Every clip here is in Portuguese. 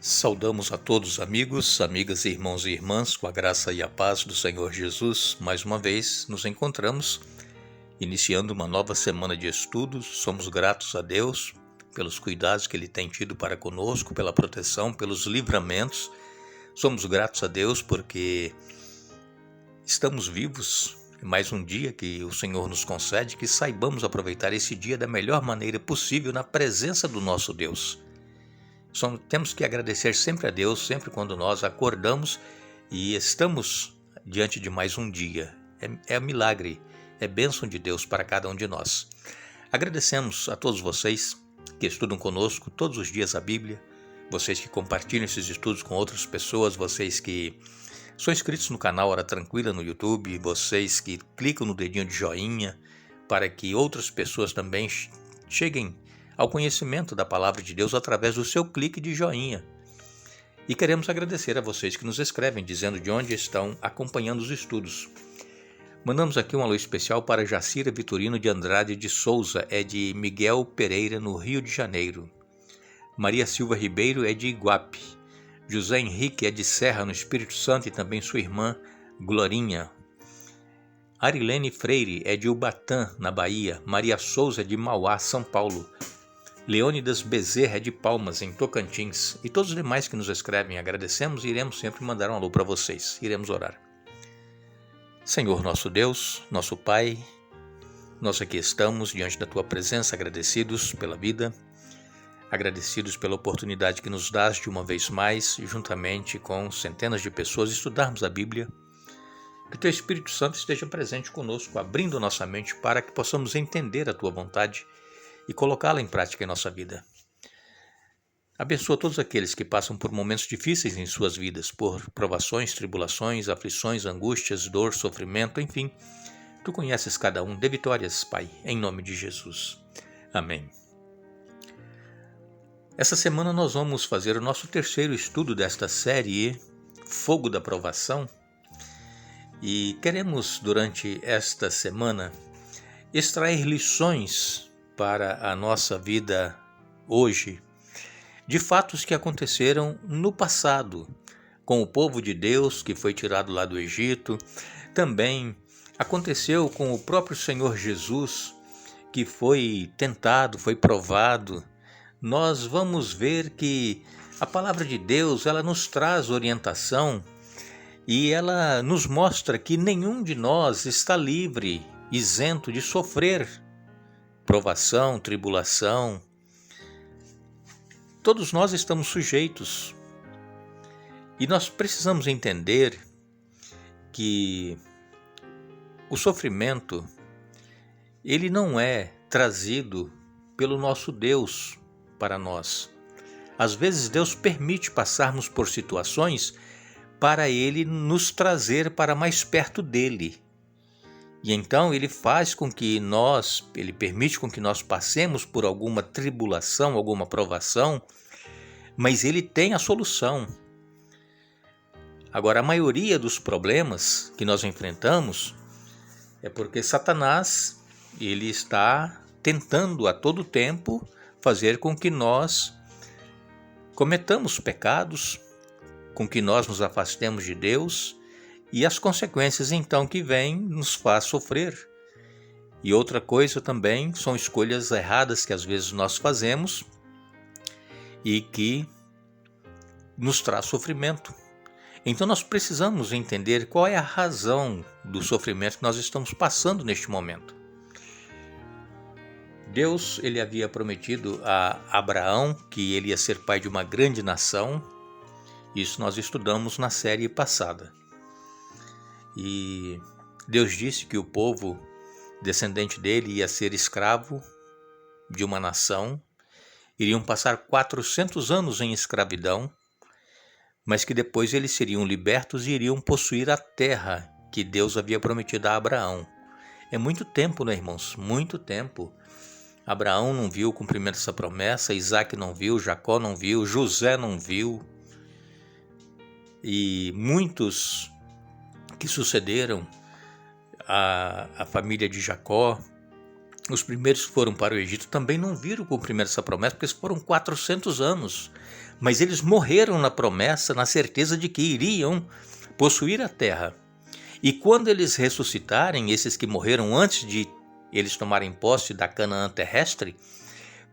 Saudamos a todos amigos, amigas, irmãos e irmãs, com a graça e a paz do Senhor Jesus. Mais uma vez nos encontramos, iniciando uma nova semana de estudos. Somos gratos a Deus pelos cuidados que Ele tem tido para conosco, pela proteção, pelos livramentos. Somos gratos a Deus porque estamos vivos. Mais um dia que o Senhor nos concede, que saibamos aproveitar esse dia da melhor maneira possível na presença do nosso Deus. Temos que agradecer sempre a Deus, sempre quando nós acordamos e estamos diante de mais um dia. É milagre, é bênção de Deus para cada um de nós. Agradecemos a todos vocês que estudam conosco todos os dias a Bíblia, vocês que compartilham esses estudos com outras pessoas, vocês que são inscritos no canal Hora Tranquila no YouTube, vocês que clicam no dedinho de joinha para que outras pessoas também cheguem ao conhecimento da Palavra de Deus através do seu clique de joinha. E queremos agradecer a vocês que nos escrevem, dizendo de onde estão acompanhando os estudos. Mandamos aqui um alô especial para Jacira Vitorino de Andrade de Souza, é de Miguel Pereira, no Rio de Janeiro. Maria Silva Ribeiro é de Iguape. José Henrique é de Serra, no Espírito Santo, e também sua irmã Glorinha. Arilene Freire é de Ubatã, na Bahia. Maria Souza é de Mauá, São Paulo. Leônidas Bezerra é de Palmas, em Tocantins, e todos os demais que nos escrevem, agradecemos e iremos sempre mandar um alô para vocês. Iremos orar. Senhor nosso Deus, nosso Pai, nós aqui estamos diante da Tua presença, agradecidos pela vida, agradecidos pela oportunidade que nos dás de uma vez mais, juntamente com centenas de pessoas, estudarmos a Bíblia. Que Teu Espírito Santo esteja presente conosco, abrindo nossa mente para que possamos entender a Tua vontade e colocá-la em prática em nossa vida. Abençoa todos aqueles que passam por momentos difíceis em suas vidas, por provações, tribulações, aflições, angústias, dor, sofrimento, enfim. Tu conheces cada um. Dê vitórias, Pai, em nome de Jesus. Amém. Essa semana nós vamos fazer o nosso terceiro estudo desta série Fogo da Provação. E queremos, durante esta semana, extrair lições para a nossa vida hoje, de fatos que aconteceram no passado, com o povo de Deus que foi tirado lá do Egito. Também aconteceu com o próprio Senhor Jesus, que foi tentado, foi provado. Nós vamos ver que a palavra de Deus, ela nos traz orientação e ela nos mostra que nenhum de nós está livre, isento de sofrer provação, tribulação. Todos nós estamos sujeitos e nós precisamos entender que o sofrimento, ele não é trazido pelo nosso Deus para nós. Às vezes Deus permite passarmos por situações para Ele nos trazer para mais perto dEle. E então Ele permite com que nós passemos por alguma tribulação, alguma provação, mas Ele tem a solução. Agora, a maioria dos problemas que nós enfrentamos é porque Satanás, ele está tentando a todo tempo fazer com que nós cometamos pecados, com que nós nos afastemos de Deus, e as consequências então que vêm nos faz sofrer. E outra coisa também são escolhas erradas que às vezes nós fazemos e que nos traz sofrimento. Então nós precisamos entender qual é a razão do sofrimento que nós estamos passando neste momento. Deus, ele havia prometido a Abraão que ele ia ser pai de uma grande nação. Isso nós estudamos na série passada. E Deus disse que o povo descendente dele ia ser escravo de uma nação, iriam passar 400 anos em escravidão, mas que depois eles seriam libertos e iriam possuir a terra que Deus havia prometido a Abraão. É muito tempo, né, irmãos? Muito tempo. Abraão não viu o cumprimento dessa promessa, Isaac não viu, Jacó não viu, José não viu. E muitos que sucederam a família de Jacó, os primeiros que foram para o Egito também não viram o cumprimento dessa promessa, porque foram 400 anos. Mas eles morreram na promessa, na certeza de que iriam possuir a terra. E quando eles ressuscitarem, esses que morreram antes de eles tomarem posse da Canaã terrestre,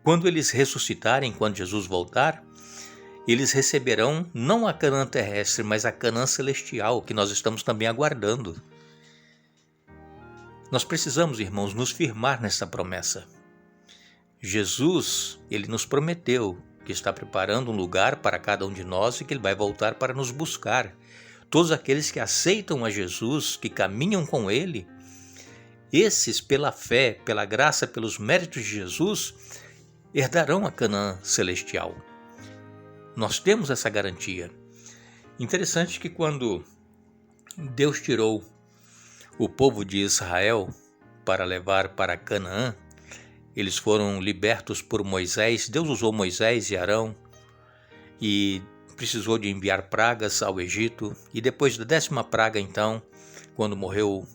quando eles ressuscitarem, quando Jesus voltar, eles receberão não a Canaã terrestre, mas a Canaã celestial, que nós estamos também aguardando. Nós precisamos, irmãos, nos firmar nessa promessa. Jesus, ele nos prometeu que está preparando um lugar para cada um de nós e que ele vai voltar para nos buscar. Todos aqueles que aceitam a Jesus, que caminham com ele, esses, pela fé, pela graça, pelos méritos de Jesus, herdarão a Canaã celestial. Nós temos essa garantia. Interessante que quando Deus tirou o povo de Israel para levar para Canaã, eles foram libertos por Moisés. Deus usou Moisés e Arão e precisou de enviar pragas ao Egito. E depois da 10ª praga, então, quando morreu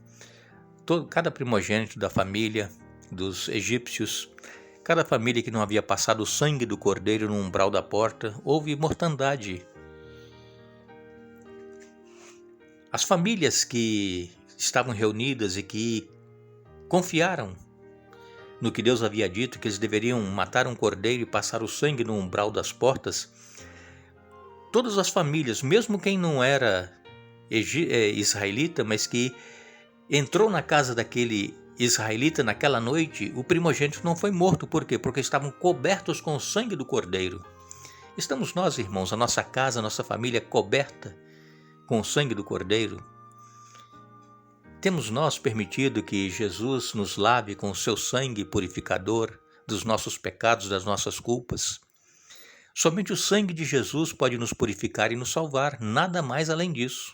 cada primogênito da família dos egípcios, cada família que não havia passado o sangue do cordeiro no umbral da porta, houve mortandade. As famílias que estavam reunidas e que confiaram no que Deus havia dito, que eles deveriam matar um cordeiro e passar o sangue no umbral das portas, todas as famílias, mesmo quem não era israelita, mas que entrou na casa daquele israelita naquela noite, o primogênito não foi morto. Por quê? Porque estavam cobertos com o sangue do cordeiro. Estamos nós, irmãos, a nossa casa, a nossa família coberta com o sangue do cordeiro? Temos nós permitido que Jesus nos lave com o seu sangue purificador dos nossos pecados, das nossas culpas? Somente o sangue de Jesus pode nos purificar e nos salvar, nada mais além disso.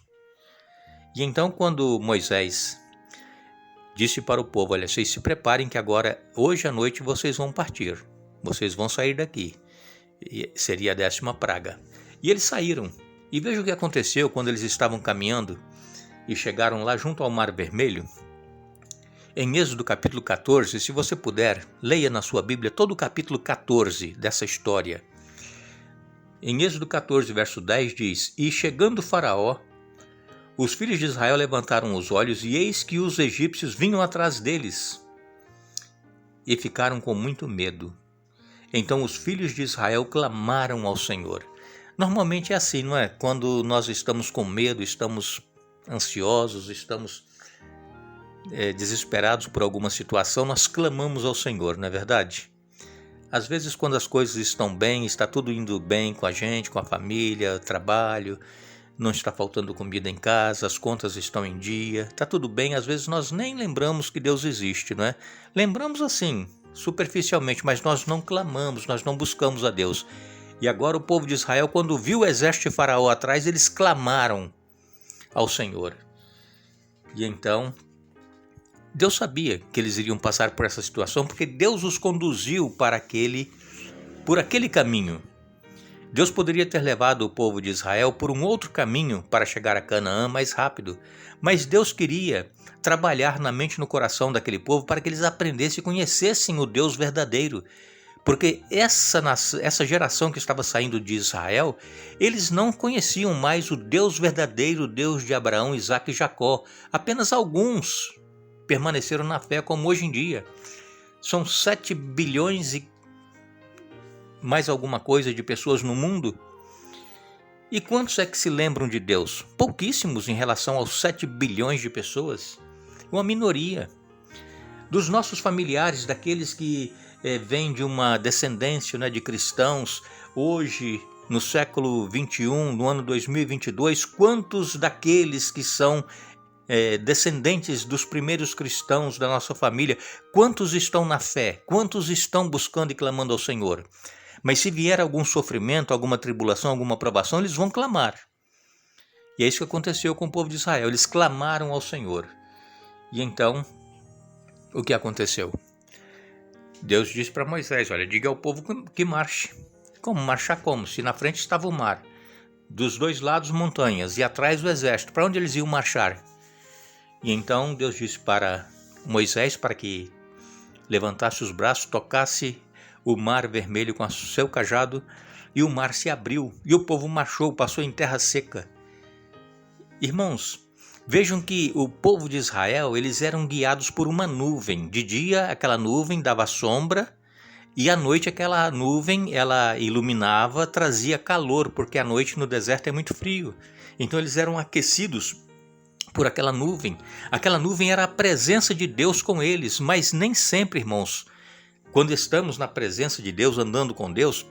E então, quando Moisés disse para o povo: olha, vocês se preparem que agora, hoje à noite, vocês vão partir, vocês vão sair daqui. E seria a 10ª praga. E eles saíram. E veja o que aconteceu quando eles estavam caminhando e chegaram lá junto ao Mar Vermelho. Em Êxodo capítulo 14, se você puder, leia na sua Bíblia todo o capítulo 14 dessa história. Em Êxodo 14, verso 10 diz: e chegando Faraó, os filhos de Israel levantaram os olhos e eis que os egípcios vinham atrás deles e ficaram com muito medo. Então os filhos de Israel clamaram ao Senhor. Normalmente é assim, não é? Quando nós estamos com medo, estamos ansiosos, estamos desesperados por alguma situação, nós clamamos ao Senhor, não é verdade? Às vezes, quando as coisas estão bem, está tudo indo bem com a gente, com a família, trabalho, não está faltando comida em casa, as contas estão em dia, está tudo bem, às vezes nós nem lembramos que Deus existe, não é? Lembramos assim, superficialmente, mas nós não clamamos, nós não buscamos a Deus. E agora o povo de Israel, quando viu o exército de Faraó atrás, eles clamaram ao Senhor. E então, Deus sabia que eles iriam passar por essa situação, porque Deus os conduziu por aquele caminho. Deus poderia ter levado o povo de Israel por um outro caminho para chegar a Canaã mais rápido, mas Deus queria trabalhar na mente e no coração daquele povo para que eles aprendessem e conhecessem o Deus verdadeiro. Porque essa geração que estava saindo de Israel, eles não conheciam mais o Deus verdadeiro, o Deus de Abraão, Isaque e Jacó. Apenas alguns permaneceram na fé, como hoje em dia. São 7 bilhões e mais alguma coisa de pessoas no mundo. E quantos é que se lembram de Deus? Pouquíssimos em relação aos 7 bilhões de pessoas. Uma minoria. Dos nossos familiares, daqueles que vêm de uma descendência, de cristãos, hoje, no século 21, no ano 2022, quantos daqueles que são descendentes dos primeiros cristãos da nossa família, quantos estão na fé, quantos estão buscando e clamando ao Senhor? Mas se vier algum sofrimento, alguma tribulação, alguma provação, eles vão clamar. E é isso que aconteceu com o povo de Israel, eles clamaram ao Senhor. E então, o que aconteceu? Deus disse para Moisés: olha, diga ao povo que marche. Como? Marchar como? Se na frente estava o mar, dos dois lados montanhas e atrás o exército, para onde eles iam marchar? E então Deus disse para Moisés para que levantasse os braços, tocasse o mar vermelho com o seu cajado, e o mar se abriu, e o povo marchou, passou em terra seca. Irmãos, vejam que o povo de Israel, eles eram guiados por uma nuvem. De dia, aquela nuvem dava sombra, e à noite aquela nuvem, ela iluminava, trazia calor, porque à noite no deserto é muito frio. Então eles eram aquecidos por aquela nuvem. Aquela nuvem era a presença de Deus com eles, mas nem sempre, irmãos, quando estamos na presença de Deus, andando com Deus,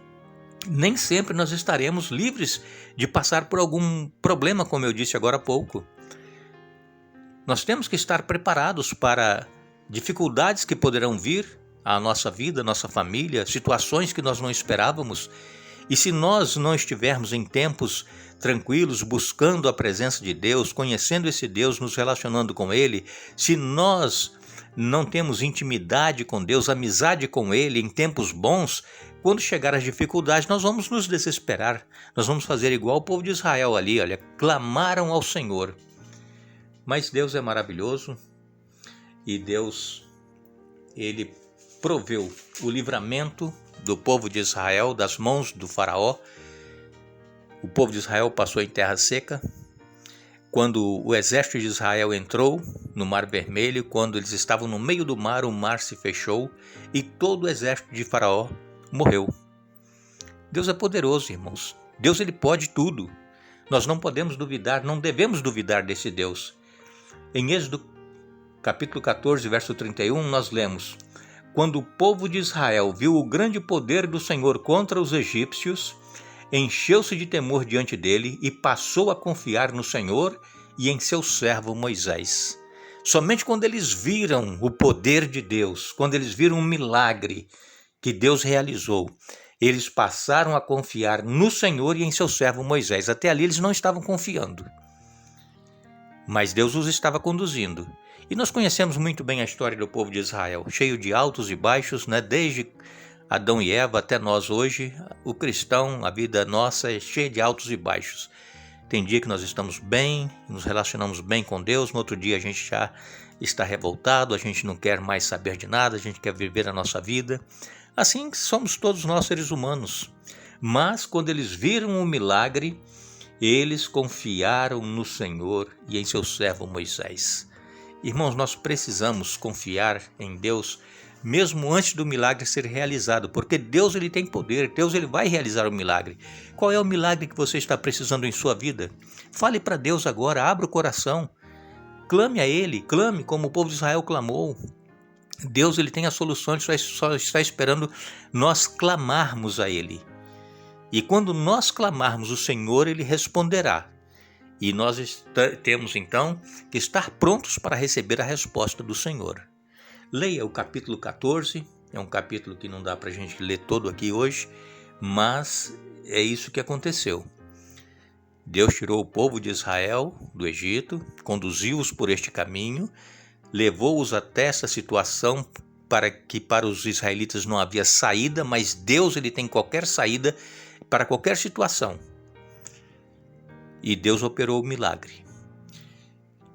nem sempre nós estaremos livres de passar por algum problema, como eu disse agora há pouco. Nós temos que estar preparados para dificuldades que poderão vir à nossa vida, à nossa família, situações que nós não esperávamos. E se nós não estivermos em tempos tranquilos, buscando a presença de Deus, conhecendo esse Deus, nos relacionando com Ele, se nós não temos intimidade com Deus, amizade com Ele em tempos bons, quando chegar as dificuldades, nós vamos nos desesperar. Nós vamos fazer igual o povo de Israel ali, olha, clamaram ao Senhor. Mas Deus é maravilhoso e Deus, Ele proveu o livramento do povo de Israel das mãos do faraó. O povo de Israel passou em terra seca. Quando o exército de Israel entrou no Mar Vermelho, quando eles estavam no meio do mar, o mar se fechou e todo o exército de Faraó morreu. Deus é poderoso, irmãos. Deus, ele pode tudo. Nós não podemos duvidar, não devemos duvidar desse Deus. Em Êxodo capítulo 14, verso 31, nós lemos: quando o povo de Israel viu o grande poder do Senhor contra os egípcios, encheu-se de temor diante dele e passou a confiar no Senhor e em seu servo Moisés. Somente quando eles viram o poder de Deus, quando eles viram um milagre que Deus realizou, eles passaram a confiar no Senhor e em seu servo Moisés. Até ali eles não estavam confiando, mas Deus os estava conduzindo. E nós conhecemos muito bem a história do povo de Israel, cheio de altos e baixos, né? Desde Adão e Eva até nós hoje, o cristão, a vida nossa é cheia de altos e baixos. Tem dia que nós estamos bem, nos relacionamos bem com Deus, no outro dia a gente já está revoltado, a gente não quer mais saber de nada, a gente quer viver a nossa vida. Assim somos todos nós seres humanos. Mas quando eles viram o milagre, eles confiaram no Senhor e em seu servo Moisés. Irmãos, nós precisamos confiar em Deus mesmo antes do milagre ser realizado, porque Deus, ele tem poder, Deus, ele vai realizar o milagre. Qual é o milagre que você está precisando em sua vida? Fale para Deus agora, abra o coração, clame a Ele, clame como o povo de Israel clamou. Deus, ele tem a solução, ele só está esperando nós clamarmos a Ele. E quando nós clamarmos, o Senhor, ele responderá. E nós temos então que estar prontos para receber a resposta do Senhor. Leia o capítulo 14, é um capítulo que não dá para a gente ler todo aqui hoje, mas é isso que aconteceu. Deus tirou o povo de Israel do Egito, conduziu-os por este caminho, levou-os até essa situação para os israelitas não havia saída, mas Deus, ele tem qualquer saída para qualquer situação. E Deus operou o milagre.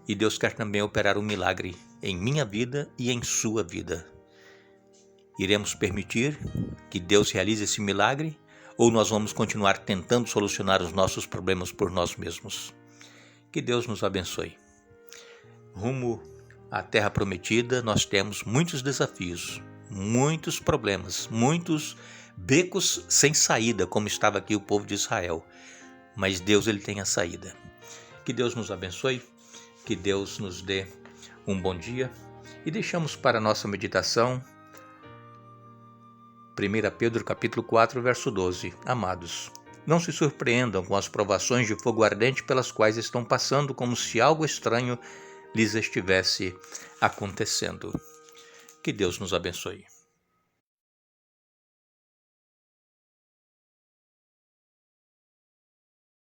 E Deus quer também operar o milagre em minha vida e em sua vida. Iremos permitir que Deus realize esse milagre ou nós vamos continuar tentando solucionar os nossos problemas por nós mesmos? Que Deus nos abençoe. Rumo à Terra Prometida, nós temos muitos desafios, muitos problemas, muitos becos sem saída, como estava aqui o povo de Israel. Mas Deus, ele tem a saída. Que Deus nos abençoe, que Deus nos dê um bom dia e deixamos para a nossa meditação 1 Pedro capítulo 4, verso 12. Amados, não se surpreendam com as provações de fogo ardente pelas quais estão passando, como se algo estranho lhes estivesse acontecendo. Que Deus nos abençoe.